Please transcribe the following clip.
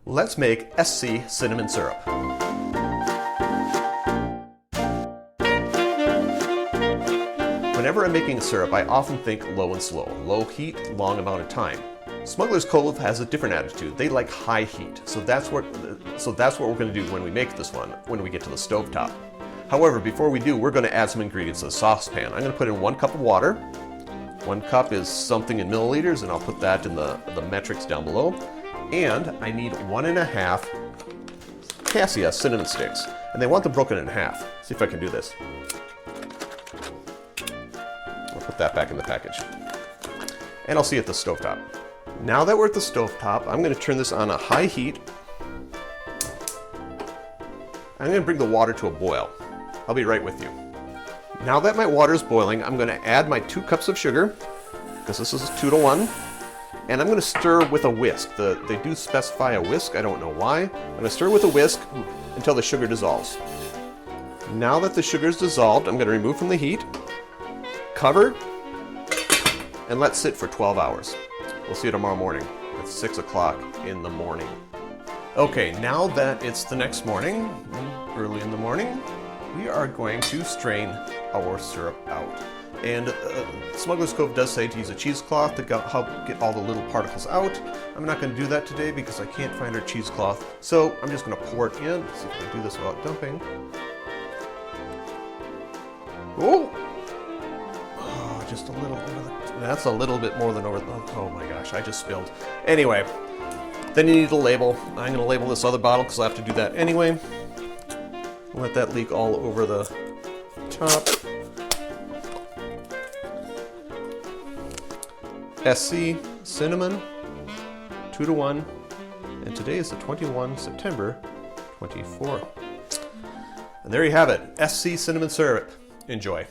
Let's make SC cinnamon syrup. Whenever I'm making a syrup, I often think low and slow. Low heat, long amount of time. Smuggler's Cove has a different attitude. They like high heat, so that's what we're going to do when we make this one, when we get to the stovetop. However, before we do, we're going to add some ingredients to the saucepan. I'm going to put in 1 cup of water. 1 cup is something in milliliters, and I'll put that in the metrics down below. And I need 1.5 cassia cinnamon sticks, and they want them broken in half. See if I can do this. I'll put that back in the package. And I'll see you at the stovetop. Now that we're at the stovetop, I'm going to turn this on a high heat. I'm going to bring the water to a boil. I'll be right with you. Now that my water is boiling, I'm going to add my 2 cups of sugar, because this is 2-to-1, and I'm going to stir with a whisk. They do specify a whisk, I don't know why. I'm going to stir with a whisk until the sugar dissolves. Now that the sugar is dissolved, I'm going to remove from the heat, cover, and let sit for 12 hours. We'll see you tomorrow morning at 6 o'clock in the morning. Okay, now that it's the next morning, early in the morning, we are going to strain our syrup out. And Smuggler's Cove does say to use a cheesecloth to help get all the little particles out. I'm not going to do that today because I can't find our cheesecloth. So I'm just going to pour it in. Let's see if I can do this without dumping. Oh, just a little. That's a little bit more than over. Oh my gosh, I just spilled. Anyway, then you need a label. I'm going to label this other bottle because I have to do that anyway. Let that leak all over the top. SC cinnamon, 2-to-1, and today is the 21 September 24. And there you have it, SC cinnamon syrup. Enjoy.